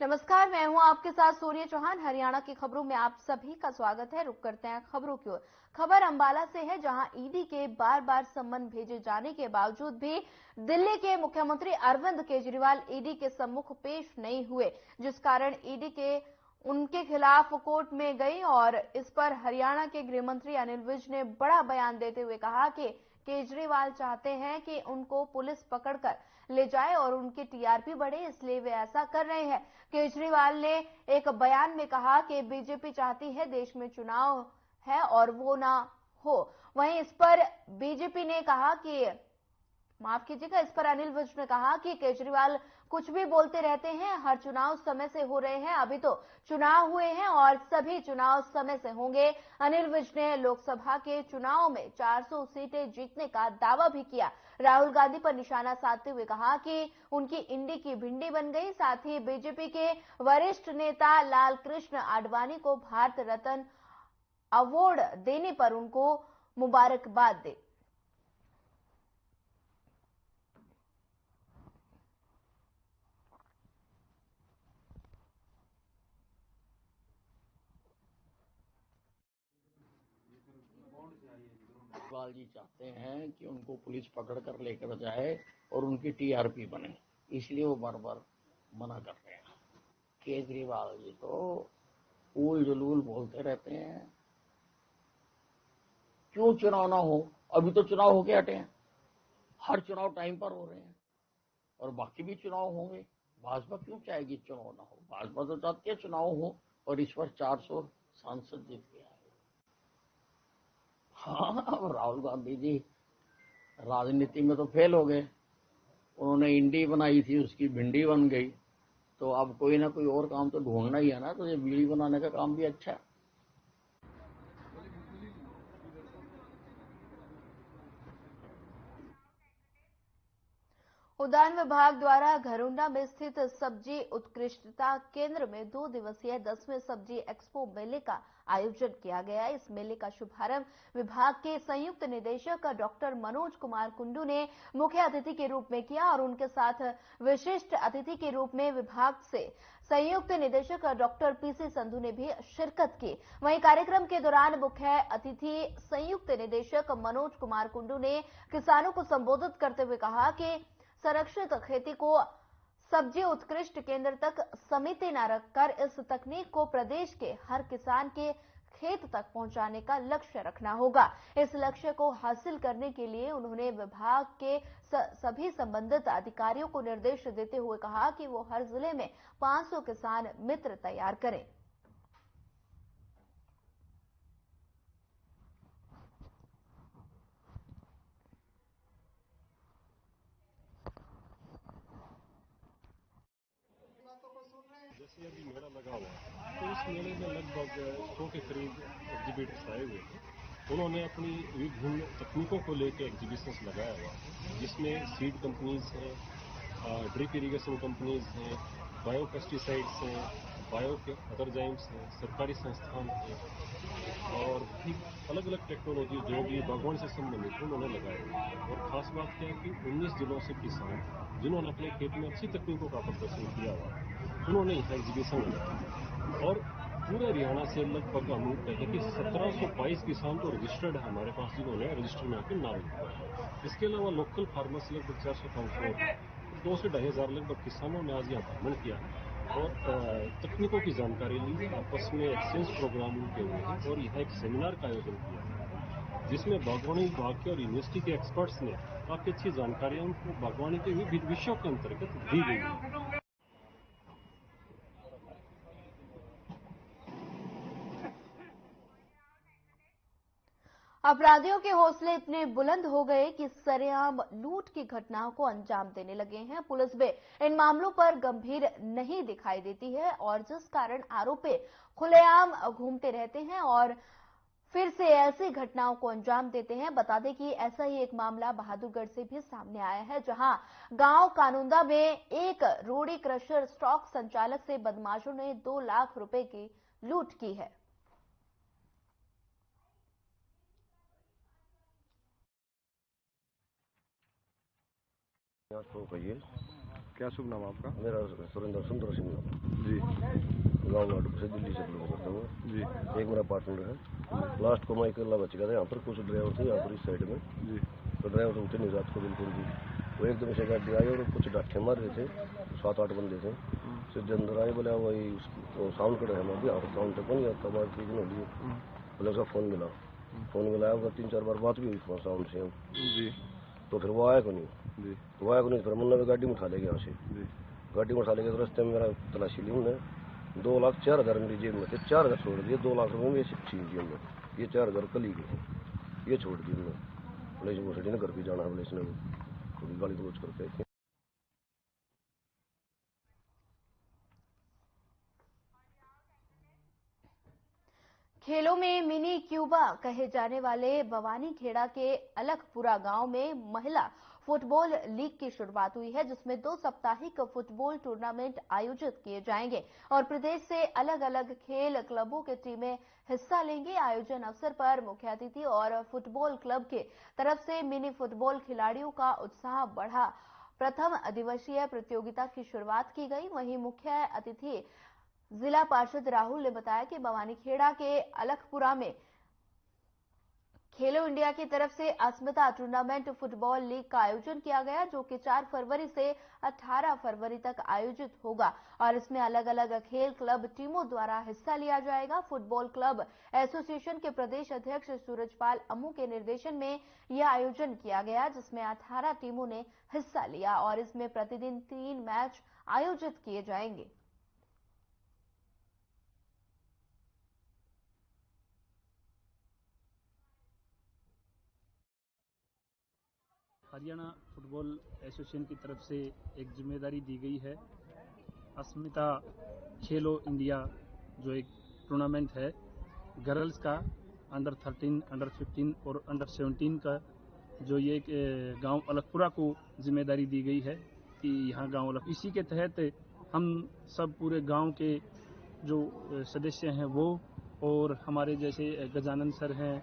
नमस्कार, मैं हूं आपके साथ सोनिया चौहान। हरियाणा की खबरों में आप सभी का स्वागत है। रुक करते हैं खबरों की ओर। खबर अंबाला से है, जहां ईडी के बार बार सम्मन भेजे जाने के बावजूद भी दिल्ली के मुख्यमंत्री अरविंद केजरीवाल ईडी के सम्मुख पेश नहीं हुए, जिस कारण ईडी के उनके खिलाफ कोर्ट में गई। और इस पर हरियाणा के गृह मंत्री अनिल विज ने बड़ा बयान देते हुए कहा कि केजरीवाल चाहते हैं कि उनको पुलिस पकड़कर ले जाए और उनकी टीआरपी बढ़े, इसलिए वे ऐसा कर रहे हैं। केजरीवाल ने एक बयान में कहा कि बीजेपी चाहती है देश में चुनाव है और वो ना हो। वहीं इस पर बीजेपी ने कहा कि माफ कीजिएगा, इस पर अनिल विज ने कहा कि केजरीवाल कुछ भी बोलते रहते हैं, हर चुनाव समय से हो रहे हैं, अभी तो चुनाव हुए हैं और सभी चुनाव समय से होंगे। अनिल विज ने लोकसभा के चुनाव में 400 सीटें जीतने का दावा भी किया। राहुल गांधी पर निशाना साधते हुए कहा कि उनकी इंडी की भिंडी बन गई। साथ ही बीजेपी के वरिष्ठ नेता लाल कृष्ण आडवाणी को भारत रत्न अवार्ड देने पर उनको मुबारकबाद दी। केजरीवाल जी चाहते हैं कि उनको पुलिस पकड़ कर लेकर जाए और उनकी टीआरपी बने, इसलिए वो बार बार मना कर रहे हैं। केजरीवाल जी तो उल जलूल बोलते रहते हैं, क्यों चुनाव ना हो? अभी तो चुनाव होके हटे हैं, हर चुनाव टाइम पर हो रहे हैं और बाकी भी चुनाव होंगे। भाजपा क्यों चाहेगी चुनाव ना हो? भाजपा तो चाहती है चुनाव हो और इस बार 400 सांसद जीत गया है। हाँ, राहुल गांधी जी राजनीति में तो फेल हो गए। उन्होंने इंडी बनाई थी, उसकी भिंडी बन गई। तो अब कोई ना कोई और काम तो ढूंढना ही है ना। तो ये बीड़ी बनाने का काम भी अच्छा है। उद्यान विभाग द्वारा घरोंडा में स्थित सब्जी उत्कृष्टता केंद्र में 2 दिवसीय 10वें सब्जी एक्सपो मेले का आयोजन किया गया। इस मेले का शुभारंभ विभाग के संयुक्त निदेशक डॉक्टर मनोज कुमार कुंडू ने मुख्य अतिथि के रूप में किया और उनके साथ विशिष्ट अतिथि के रूप में विभाग से संयुक्त निदेशक डॉक्टर पीसी संधू ने भी शिरकत की। वहीं कार्यक्रम के दौरान मुख्य अतिथि संयुक्त निदेशक मनोज कुमार कुंडू ने किसानों को संबोधित करते हुए कहा कि संरक्षित खेती को सब्जी उत्कृष्ट केंद्र तक समिति न रखकर इस तकनीक को प्रदेश के हर किसान के खेत तक पहुंचाने का लक्ष्य रखना होगा। इस लक्ष्य को हासिल करने के लिए उन्होंने विभाग के सभी संबंधित अधिकारियों को निर्देश देते हुए कहा कि वो हर जिले में 500 किसान मित्र तैयार करें। जैसे अभी मेला लगा हुआ है, तो इस मेले में लगभग 100 के करीब एग्जीबिटर्स आए हुए हैं। उन्होंने अपनी विभिन्न तकनीकों को लेकर एग्जीबिशंस लगाया हुआ है, जिसमें सीड कंपनीज हैं, ड्रिप इरिगेशन कंपनीज हैं, बायो पेस्टिसाइड्स हैं, बायो के अदर जाइम्स हैं, सरकारी संस्थान हैं और भी अलग अलग टेक्नोलॉजी जो भी बागवानी से संबंधित उन्होंने लगाए हुए हैं। और खास बात क्या है कि 19 जिलों से किसान जिन्होंने अपने खेत में अच्छी तकनीकों का प्रदर्शन किया हुआ है, उन्होंने यहाँ एग्जीबिशन लगाया। और पूरे हरियाणा से लगभग हम कहें कि 1722 किसान तो रजिस्टर्ड है हमारे पास, जिन्होंने रजिस्टर में आकर नाम लिखवाया। इसके अलावा लोकल फार्मर्स लगभग 400-500, 2 से 2,500 लगभग किसानों ने आज यहाँ भ्रमण किया और तकनीकों की जानकारी ली, आपस में एक्सचेंज प्रोग्राम उनके हुए हैं और यहाँ एक सेमिनार का आयोजन किया, जिसमें बागवानी विभाग के और यूनिवर्सिटी के एक्सपर्ट्स ने काफी अच्छी जानकारियां उनको बागवानी के विविध विषयों के अंतर्गत दी गई है। अपराधियों के हौसले इतने बुलंद हो गए कि सरेआम लूट की घटनाओं को अंजाम देने लगे हैं। पुलिस भी इन मामलों पर गंभीर नहीं दिखाई देती है और जिस कारण आरोपी खुलेआम घूमते रहते हैं और फिर से ऐसी घटनाओं को अंजाम देते हैं। बता दें कि ऐसा ही एक मामला बहादुरगढ़ से भी सामने आया है, जहां गांव कानूंदा में एक रोड़ी क्रशर स्टॉक संचालक से बदमाशों ने 2 लाख रुपए की लूट की है। हो गई है क्या शुभ नाम आपका? मेरा सुरेंद्र सुंदर सिंह जी। गाँव नाटक से दिल्ली से बिलोंग करता हूँ जी। एक मेरा पार्टनर है। लास्ट को मैं अकेला बच गया था। यहाँ पर कुछ ड्राइवर थे यहाँ पर इस साइड में जी। तो ड्राइवर उठे नहीं रात को बिल्कुल भी। वो एकदम से गाड़ी आई और कुछ डाठे मार रहे थे। 7-8 बंदे थे। सीधे अंदर आए। बोले वही साउंड कर रहे हैं अभी और साउंड तक नहीं आता। बात की हो लिए बोले उसका फ़ोन मिला। फ़ोन मिलाया होगा 3-4 बार बात भी हुई साउंड से। जी। तो फिर वो आया को नहीं। जी। वो आया को नहीं। फिर मुन्ना भी गाड़ी में उठा ले गया यहाँ से। जी। गाड़ी में उठा ले गया तो रास्ते में मेरा तलाशी ली उन्होंने। 2,04,000 मेरी जेब में थे। 4,000 छोड़ दिए। 2 लाख रुपये में छीन दिए उन्होंने। ये 4,000 कल ही गए। ये छोड़ दिए उन्होंने। पुलिस वो सड़ी ने घर भी जाना है। पुलिस ने थोड़ी गाली गलोच करके थे। खेलों में मिनी क्यूबा कहे जाने वाले भवानीखेड़ा के अलखपुरा गांव में महिला फुटबॉल लीग की शुरुआत हुई है, जिसमें 2 साप्ताहिक फुटबॉल टूर्नामेंट आयोजित किए जाएंगे और प्रदेश से अलग अलग खेल क्लबों के टीमें हिस्सा लेंगे। आयोजन अवसर पर मुख्य अतिथि और फुटबॉल क्लब के तरफ से मिनी फुटबॉल खिलाड़ियों का उत्साह बढ़ा। प्रथम दिवसीय प्रतियोगिता की शुरुआत की गई। वहीं मुख्य अतिथि जिला पार्षद राहुल ने बताया कि भवानीखेड़ा के अलखपुरा में खेलो इंडिया की तरफ से अस्मिता टूर्नामेंट फुटबॉल लीग का आयोजन किया गया, जो कि 4 फरवरी से 18 फरवरी तक आयोजित होगा और इसमें अलग अलग खेल क्लब टीमों द्वारा हिस्सा लिया जाएगा। फुटबॉल क्लब एसोसिएशन के प्रदेश अध्यक्ष सूरजपाल अम्मू के निर्देशन में यह आयोजन किया गया, जिसमें 18 टीमों ने हिस्सा लिया और इसमें प्रतिदिन 3 मैच आयोजित किए जाएंगे। हरियाणा फुटबॉल एसोसिएशन की तरफ से एक जिम्मेदारी दी गई है। अस्मिता खेलो इंडिया जो एक टूर्नामेंट है गर्ल्स का, अंडर 13, अंडर 15 और अंडर 17 का, जो ये गांव अलखपुरा को जिम्मेदारी दी गई है कि यहाँ गांव इसी के तहत हम सब पूरे गांव के जो सदस्य हैं वो और हमारे जैसे गजानन सर हैं,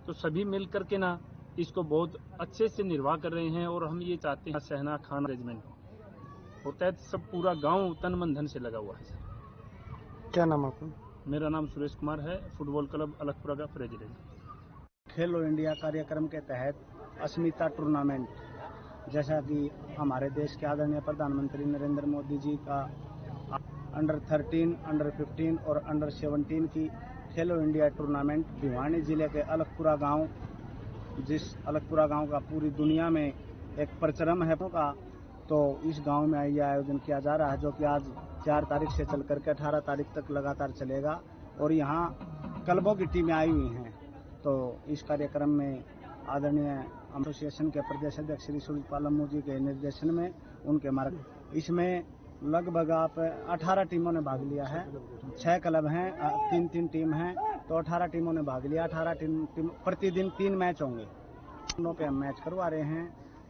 तो सभी मिल करके ना इसको बहुत अच्छे से निर्वाह कर रहे हैं और हम ये चाहते हैं सहना खान रेजिमेंट होता है, सब पूरा गांव तन मन धन से लगा हुआ है। सर क्या नाम आपका? मेरा नाम सुरेश कुमार है, फुटबॉल क्लब अलखपुरा का प्रेसिडेंट। खेलो इंडिया कार्यक्रम के तहत अस्मिता टूर्नामेंट, जैसा कि हमारे देश के आदरणीय प्रधानमंत्री नरेंद्र मोदी जी का अंडर 13, अंडर 15 और अंडर 17 की खेलो इंडिया टूर्नामेंट भिवानी जिले के अलखपुरा गांव, जिस अलखपुरा गांव का पूरी दुनिया में एक परचम है का, तो इस गांव में यह आयोजन किया जा रहा है, जो कि आज 4 तारीख से चल करके 18 तारीख तक लगातार चलेगा और यहाँ क्लबों की टीमें आई हुई हैं। तो इस कार्यक्रम में आदरणीय एसोसिएशन के प्रदेश अध्यक्ष श्री सूरजपाल अम्मू जी के निर्देशन में उनके मार्ग इसमें लगभग आप 18 टीमों ने भाग लिया है। 6 क्लब हैं, 3-3 टीम हैं, तो 18 टीमों ने भाग लिया। 18 टीम प्रतिदिन 3 मैच होंगे। दोनों पे हम मैच करवा रहे हैं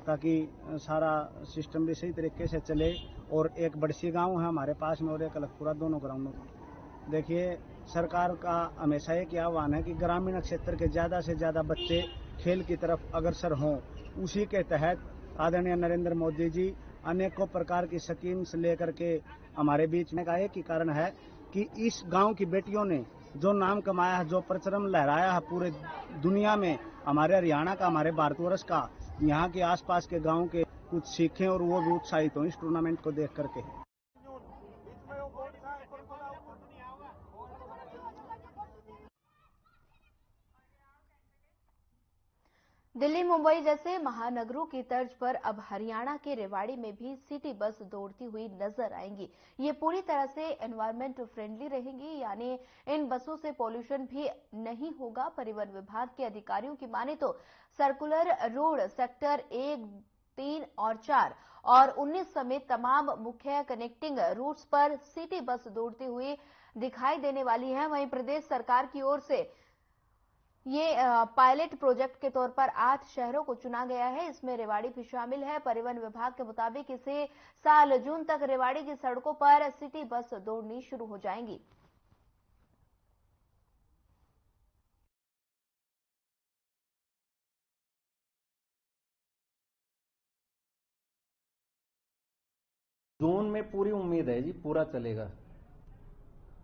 ताकि सारा सिस्टम भी सही तरीके से चले। और एक बड़सी गांव है हमारे पास में और एक अलखपुरा, दोनों ग्राउंड में। देखिए, सरकार का हमेशा एक आह्वान है कि ग्रामीण क्षेत्र के ज़्यादा से ज़्यादा बच्चे खेल की तरफ अग्रसर हों। उसी के तहत आदरणीय नरेंद्र मोदी जी अनेकों प्रकार की स्कीम्स लेकर के हमारे बीच में का एक ही कारण है कि इस गांव की बेटियों ने जो नाम कमाया है, जो परचम लहराया है पूरे दुनिया में, हमारे हरियाणा का, हमारे भारतवर्ष का, यहाँ के आसपास के गांव के कुछ सीखें और वो भी उत्साहित हों इस टूर्नामेंट को देख करके। दिल्ली मुंबई जैसे महानगरों की तर्ज पर अब हरियाणा के रेवाड़ी में भी सिटी बस दौड़ती हुई नजर आएंगी। ये पूरी तरह से एनवायरमेंट फ्रेंडली रहेंगी, यानी इन बसों से पॉल्यूशन भी नहीं होगा। परिवहन विभाग के अधिकारियों की माने तो सर्कुलर रोड सेक्टर 1, 3 और 4 और 19 समेत तमाम मुख्य कनेक्टिंग रूट्स पर सिटी बस दौड़ती हुई दिखाई देने वाली है। वहीं प्रदेश सरकार की ओर से ये पायलट प्रोजेक्ट के तौर पर 8 शहरों को चुना गया है। इसमें रेवाड़ी भी शामिल है। परिवहन विभाग के मुताबिक इसी साल जून तक रेवाड़ी की सड़कों पर सिटी बस दौड़नी शुरू हो जाएंगी। जोन में पूरी उम्मीद है जी, पूरा चलेगा।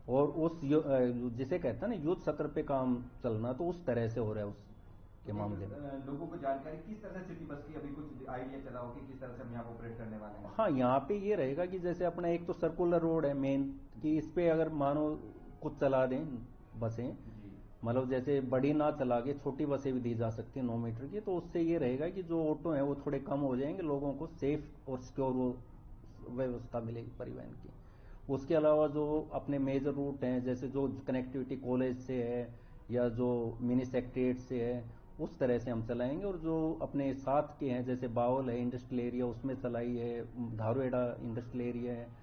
और उस जिसे कहते हैं ना युद्ध सत्र पे काम चलना, तो उस तरह से हो रहा है उसके मामले में। लोगों को जानकारी किस तरह से सिटी बस की अभी कुछ आइडिया चला हो कि किस तरह से हम यहाँ ऑपरेट करने वाले हैं? हाँ, यहाँ पे ये रहेगा कि जैसे अपना एक तो सर्कुलर रोड है मेन, कि इस पे अगर मानो कुछ चला दें बसें, मतलब जैसे बड़ी ना चला के छोटी बसें भी दी जा सकती हैं 9 मीटर की, तो उससे ये रहेगा कि जो ऑटो हैं वो थोड़े कम हो जाएंगे, लोगों को सेफ और सिक्योर वो व्यवस्था मिलेगी परिवहन की। उसके अलावा जो अपने मेजर रूट हैं, जैसे जो कनेक्टिविटी कॉलेज से है या जो मिनी सेक्रेटरीट से है, उस तरह से हम चलाएंगे। और जो अपने साथ के हैं, जैसे बावल है इंडस्ट्रियल एरिया, उसमें चलाई है, धारुएड़ा इंडस्ट्रियल एरिया है।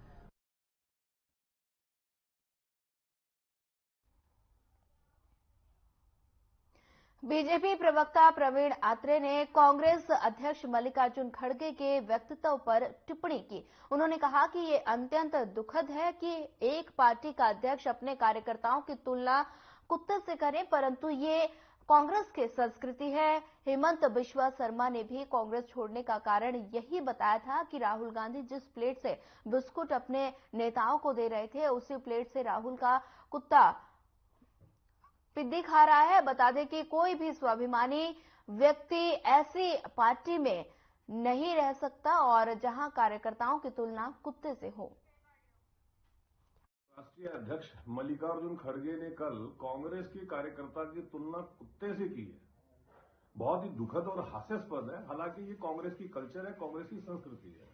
बीजेपी प्रवक्ता प्रवीण आत्रे ने कांग्रेस अध्यक्ष मल्लिकार्जुन खड़गे के व्यक्तित्व पर टिप्पणी की। उन्होंने कहा कि ये अत्यंत दुखद है कि एक पार्टी का अध्यक्ष अपने कार्यकर्ताओं की तुलना कुत्ते से करे, परंतु ये कांग्रेस की संस्कृति है। हेमंत बिश्वा शर्मा ने भी कांग्रेस छोड़ने का कारण यही बताया था कि राहुल गांधी जिस प्लेट से बिस्कुट अपने नेताओं को दे रहे थे, उसी प्लेट से राहुल का कुत्ता पिद्दी खा रहा है। बता दें कि कोई भी स्वाभिमानी व्यक्ति ऐसी पार्टी में नहीं रह सकता और जहां कार्यकर्ताओं की तुलना कुत्ते से हो। राष्ट्रीय अध्यक्ष मल्लिकार्जुन खड़गे ने कल कांग्रेस के कार्यकर्ता की तुलना कुत्ते से की है। बहुत ही दुखद और हास्यास्पद है। हालांकि ये कांग्रेस की कल्चर है, कांग्रेस की संस्कृति है।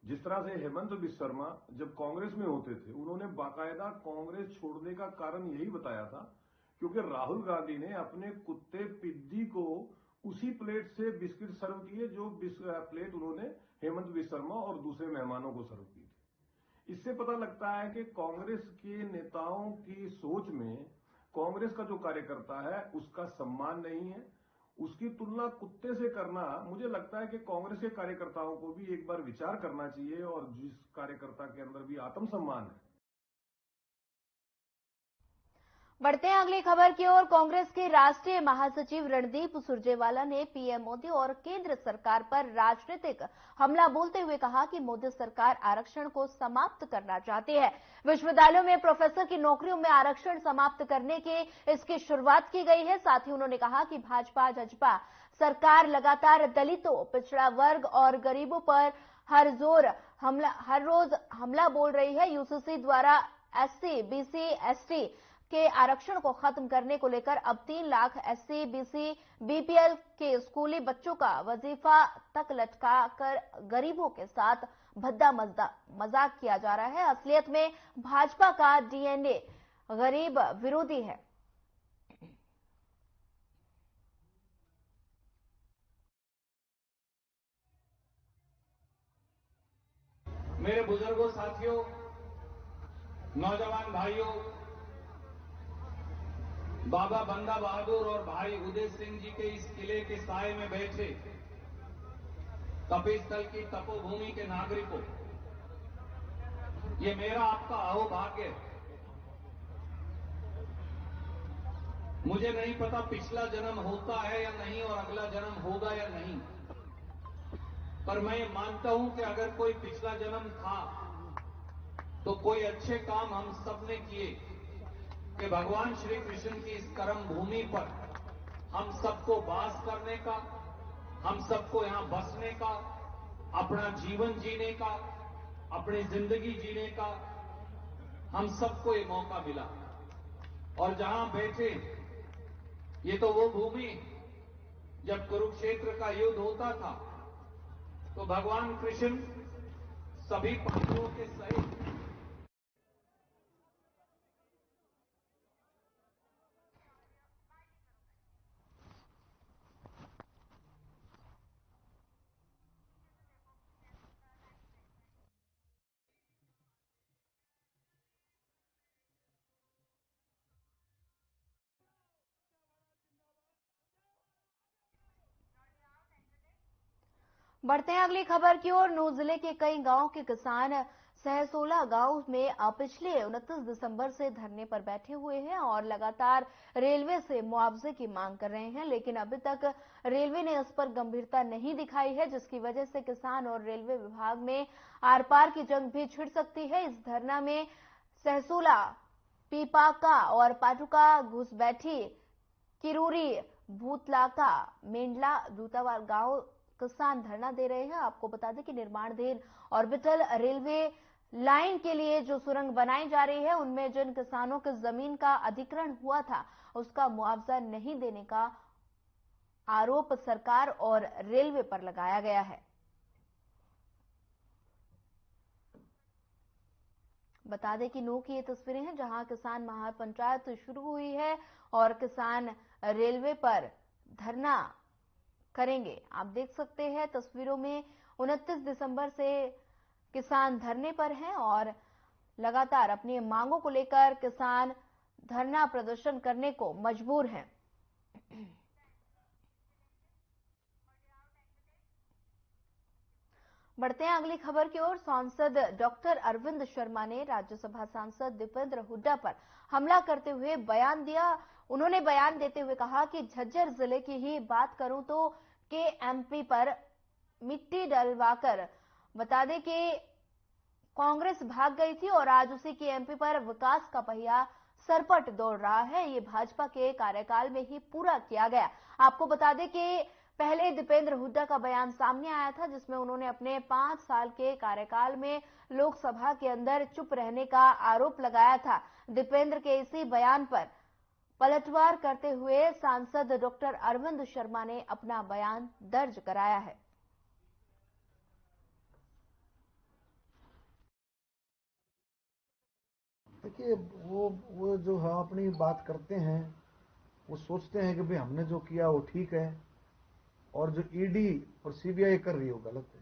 जिस तरह से हेमंत बिश्वा शर्मा जब कांग्रेस में होते थे, उन्होंने बाकायदा कांग्रेस छोड़ने का कारण यही बताया था क्योंकि राहुल गांधी ने अपने कुत्ते पिद्दी को उसी प्लेट से बिस्किट सर्व किए जो प्लेट उन्होंने हेमंत बिश्वा शर्मा और दूसरे मेहमानों को सर्व की थी। इससे पता लगता है कि कांग्रेस के नेताओं की सोच में कांग्रेस का जो कार्यकर्ता है उसका सम्मान नहीं है। उसकी तुलना कुत्ते से करना, मुझे लगता है कि कांग्रेस के कार्यकर्ताओं को भी एक बार विचार करना चाहिए और जिस कार्यकर्ता के अंदर भी आत्मसम्मान है। बढ़ते हैं अगली खबर की ओर। कांग्रेस के राष्ट्रीय महासचिव रणदीप सुरजेवाला ने पीएम मोदी और केंद्र सरकार पर राजनीतिक हमला बोलते हुए कहा कि मोदी सरकार आरक्षण को समाप्त करना चाहती है। विश्वविद्यालयों में प्रोफेसर की नौकरियों में आरक्षण समाप्त करने के इसकी शुरुआत की गई है। साथ ही उन्होंने कहा कि भाजपा सरकार लगातार दलितों, पिछड़ा वर्ग और गरीबों पर हर रोज हमला बोल रही है। यूसीसी द्वारा एससी, बीसी, एसटी के आरक्षण को खत्म करने को लेकर अब 3 लाख एससी, बीसी, बीपीएल के स्कूली बच्चों का वजीफा तक लटका कर गरीबों के साथ भद्दा मजाक किया जा रहा है। असलियत में भाजपा का डीएनए गरीब विरोधी है। मेरे बुजुर्गों, साथियों, नौजवान भाइयों, बाबा बंदा बहादुर और भाई उदय सिंह जी के इस किले के साए में बैठे तपेस्थल की तपोभूमि के नागरिकों, ये मेरा आपका अहोभाग्य है। मुझे नहीं पता पिछला जन्म होता है या नहीं और अगला जन्म होगा या नहीं, पर मैं ये मानता हूं कि अगर कोई पिछला जन्म था तो कोई अच्छे काम हम सबने किए कि भगवान श्री कृष्ण की इस कर्म भूमि पर हम सबको वास करने का, हम सबको यहां बसने का, अपना जीवन जीने का, अपनी जिंदगी जीने का हम सबको ये मौका मिला। और जहां बैठे, ये तो वो भूमि जब कुरुक्षेत्र का युद्ध होता था तो भगवान कृष्ण सभी पांडवों के सहित बढ़ते हैं अगली खबर की ओर। नूंह जिले के कई गांवों के किसान सहसोला गांव में पिछले 29 दिसंबर से धरने पर बैठे हुए हैं और लगातार रेलवे से मुआवजे की मांग कर रहे हैं, लेकिन अभी तक रेलवे ने इस पर गंभीरता नहीं दिखाई है, जिसकी वजह से किसान और रेलवे विभाग में आर पार की जंग भी छिड़ सकती है। इस धरना में सहसोला, पीपाका और पाटुका, घुसबैठी, किरूरी, भूतलाका, मेंढला, दूतावाल गांव किसान धरना दे रहे हैं। आपको बता दें कि निर्माणाधीन ऑर्बिटल रेलवे लाइन के लिए जो सुरंग बनाई जा रही है, उनमें जिन किसानों की जमीन का अधिग्रहण हुआ था, उसका मुआवजा नहीं देने का आरोप सरकार और रेलवे पर लगाया गया है। बता दें कि नू की ये तस्वीरें हैं जहां किसान महापंचायत शुरू हुई है और किसान रेलवे पर धरना करेंगे। आप देख सकते हैं तस्वीरों में 29 दिसंबर से किसान धरने पर हैं और लगातार अपनी मांगों को लेकर किसान धरना प्रदर्शन करने को मजबूर हैं। बढ़ते हैं अगली खबर की ओर। सांसद डॉक्टर अरविंद शर्मा ने राज्यसभा सांसद दीपेंद्र हुड्डा पर हमला करते हुए बयान दिया। उन्होंने बयान देते हुए कहा कि झज्जर जिले की ही बात करूं तो केएमपी पर मिट्टी डलवाकर, बता दें कि कांग्रेस भाग गई थी और आज उसी केएमपी पर विकास का पहिया सरपट दौड़ रहा है। ये भाजपा के कार्यकाल में ही पूरा किया गया। आपको बता दें कि पहले दीपेंद्र हुड्डा का बयान सामने आया था, जिसमें उन्होंने अपने 5 साल के कार्यकाल में लोकसभा के अंदर चुप रहने का आरोप लगाया था। दीपेंद्र के इसी बयान पर पलटवार करते हुए सांसद डॉक्टर अरविंद शर्मा ने अपना बयान दर्ज कराया है। देखिए, वो जो हम अपनी बात करते हैं, वो सोचते हैं कि भाई हमने जो किया वो ठीक है और जो ईडी और सीबीआई कर रही है वो गलत है,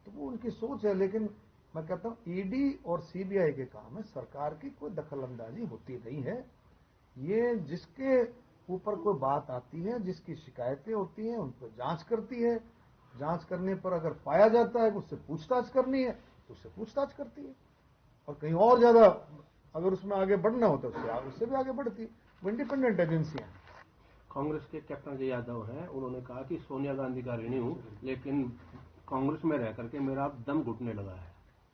तो वो उनकी सोच है। लेकिन मैं कहता हूं ईडी और सीबीआई के काम में सरकार की कोई दखलंदाजी होती नहीं है। ये जिसके ऊपर कोई बात आती है, जिसकी शिकायतें होती हैं, उन पर जांच करती है। जांच करने पर अगर पाया जाता है कि उससे पूछताछ करनी है तो उससे पूछताछ करती है, और कहीं और ज्यादा अगर उसमें आगे बढ़ना होता है उससे भी आगे बढ़ती है। वो इंडिपेंडेंट एजेंसियां हैं। कांग्रेस के कैप्टन अजय यादव हैं, उन्होंने कहा कि सोनिया गांधी का ऋणी हूं, लेकिन कांग्रेस में रह करके मेरा दम घुटने लगा है।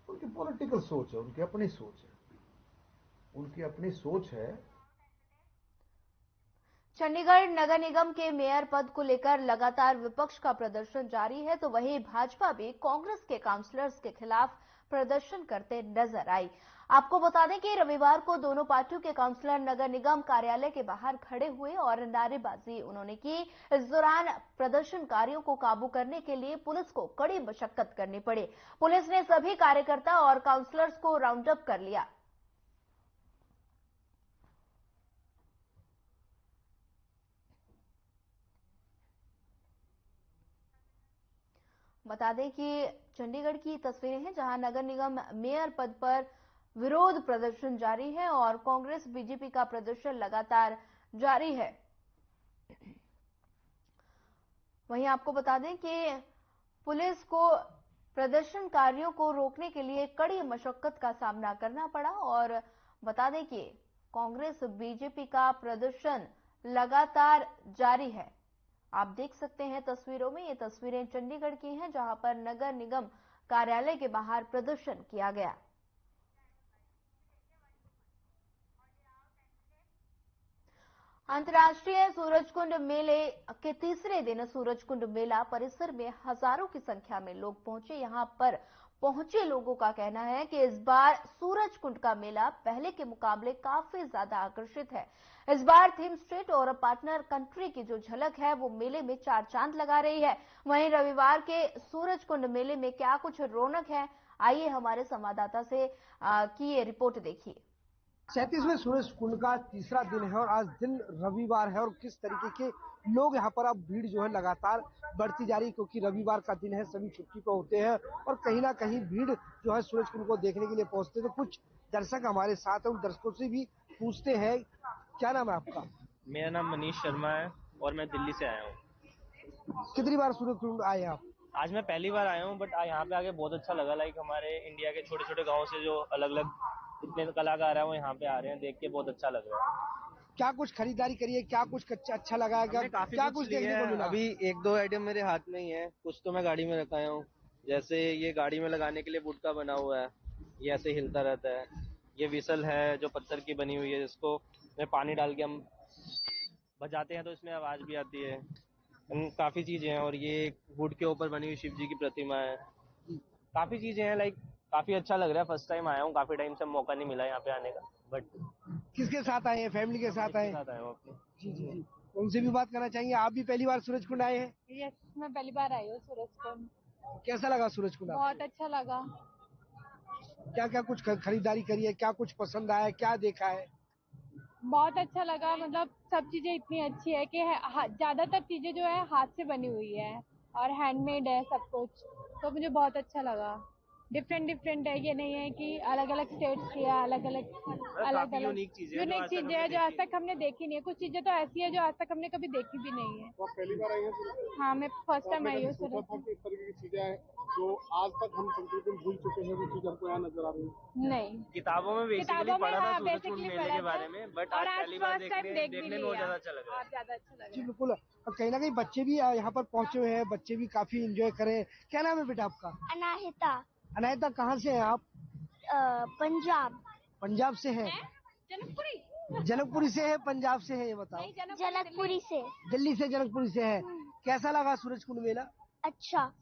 उनकी पॉलिटिकल सोच है, उनकी अपनी सोच है, उनकी अपनी सोच है। चंडीगढ़ नगर निगम के मेयर पद को लेकर लगातार विपक्ष का प्रदर्शन जारी है, तो वहीं भाजपा भी कांग्रेस के काउंसलर्स के खिलाफ प्रदर्शन करते नजर आई। आपको बता दें कि रविवार को दोनों पार्टियों के काउंसलर नगर निगम कार्यालय के बाहर खड़े हुए और नारेबाजी उन्होंने की। इस दौरान प्रदर्शनकारियों को काबू करने के लिए पुलिस को कड़ी मशक्कत करनी पड़ी। पुलिस ने सभी कार्यकर्ता और काउंसलर्स को राउंड अप कर लिया। बता दें कि चंडीगढ़ की तस्वीरें हैं जहां नगर निगम मेयर पद पर विरोध प्रदर्शन जारी है और कांग्रेस बीजेपी का प्रदर्शन लगातार जारी है। वहीं आपको बता दें कि पुलिस को प्रदर्शनकारियों को रोकने के लिए कड़ी मशक्कत का सामना करना पड़ा और बता दें कि कांग्रेस बीजेपी का प्रदर्शन लगातार जारी है। आप देख सकते हैं तस्वीरों में, ये तस्वीरें चंडीगढ़ की हैं जहां पर नगर निगम कार्यालय के बाहर प्रदर्शन किया गया। अंतर्राष्ट्रीय सूरजकुंड मेले के तीसरे दिन सूरजकुंड मेला परिसर में हजारों की संख्या में लोग पहुंचे। यहां पर पहुंचे लोगों का कहना है कि इस बार सूरजकुंड का मेला पहले के मुकाबले काफी ज्यादा आकर्षित है। इस बार थीम स्टेट और पार्टनर कंट्री की जो झलक है वो मेले में चार चांद लगा रही है। वहीं रविवार के सूरजकुंड मेले में क्या कुछ रौनक है, आइए हमारे संवाददाता से की ये रिपोर्ट देखिए। 37वें सूरजकुंड का तीसरा दिन है और आज दिन रविवार है और किस तरीके के लोग यहाँ पर अब भीड़ जो है लगातार बढ़ती जा रही है, क्योंकि रविवार का दिन है, सभी छुट्टी पर होते हैं और कहीं ना कहीं भीड़ जो है सूरजकुंड को देखने के लिए पहुंचते हैं। तो कुछ दर्शक हमारे साथ है, उन दर्शकों से भी पूछते हैं। क्या नाम है आपका? मेरा नाम मनीष शर्मा है और मैं दिल्ली से आया हूँ। कितनी बार सूरजकुंड आए आप? आज मैं पहली बार आया हूँ, बट यहाँ पे आके बहुत अच्छा लगा। लाइक हमारे इंडिया के छोटे छोटे गाँव से जो अलग अलग इतने कलाकार हैं वो यहाँ पे आ रहे हैं, देख के बहुत अच्छा लग रहा है। क्या कुछ खरीदारी करी है, क्या कुछ अच्छा लगा, क्या कुछ देखने को मिला? अभी एक दो आइटम मेरे हाथ में ही है, कुछ तो मैं गाड़ी में रखाया हूँ। जैसे ये गाड़ी में लगाने के लिए वुड का बना हुआ है, ये ऐसे हिलता रहता है। ये विसल है जो पत्थर की बनी हुई है, जिसको में पानी डाल के हम बजाते हैं तो इसमें आवाज भी आती है। काफी चीजें हैं। और ये वुड के ऊपर बनी हुई शिव जी की प्रतिमा है। काफी चीजें हैं। लाइक काफी अच्छा लग रहा है। फर्स्ट टाइम आया हूँ, काफी टाइम से मौका नहीं मिला यहाँ पे आने का। बट किसके साथ आए हैं? फैमिली के साथ आए? आया हूँ अपने। जी जी जी, उनसे भी बात करना चाहेंगे। आप भी पहली बार सूरज कुंड आए हैं? यस, मैं पहली बार आई हूँ सूरज कुंड। कैसा लगा सूरज कुंड? बहुत अच्छा लगा। क्या क्या कुछ खरीदारी करी है, क्या कुछ पसंद आया, क्या देखा है? बहुत अच्छा लगा, मतलब सब चीजें इतनी अच्छी है कि ज्यादातर चीजें जो है हाथ से बनी हुई है और हैंडमेड है सब कुछ, तो मुझे बहुत अच्छा लगा। डिफरेंट है, ये नहीं है कि अलग अलग स्टेट्स की है, अलग अलग यूनिक चीजें है जो आज तक हमने देखी नहीं है। कुछ चीजें तो ऐसी है जो आज तक हमने कभी देखी भी नहीं है। आप पहली बार आई हैं? हाँ, मैं फर्स्ट टाइम आई हूँ। इस तरीके की चीजें जो आज तक हम संस्कृति में भूल चुके हैं, वो चीज हमको यहाँ नजर आ रही है? नहीं, किताबों में बेसिकली पढ़ा था सूरज कुंड मेले के बारे में, बट आज पहली बार देखने में बहुत ज्यादा अच्छा लग रहा है। ज्यादा अच्छा लगा। जी बिल्कुल। और कहीं ना कहीं बच्चे भी यहाँ पर पहुंचे हुए हैं, बच्चे भी काफी एंजॉय करे। क्या नाम है बेटा आपका? अनाहिता। अनाहिता, कहाँ से हैं आप? पंजाब। पंजाब से हैं? जनकपुरी से है, पंजाब से है, ये बताओ। जनकपुरी से। दिल्ली से जनकपुरी से है। कैसा लगा सूरज कुंड मेला? अच्छा।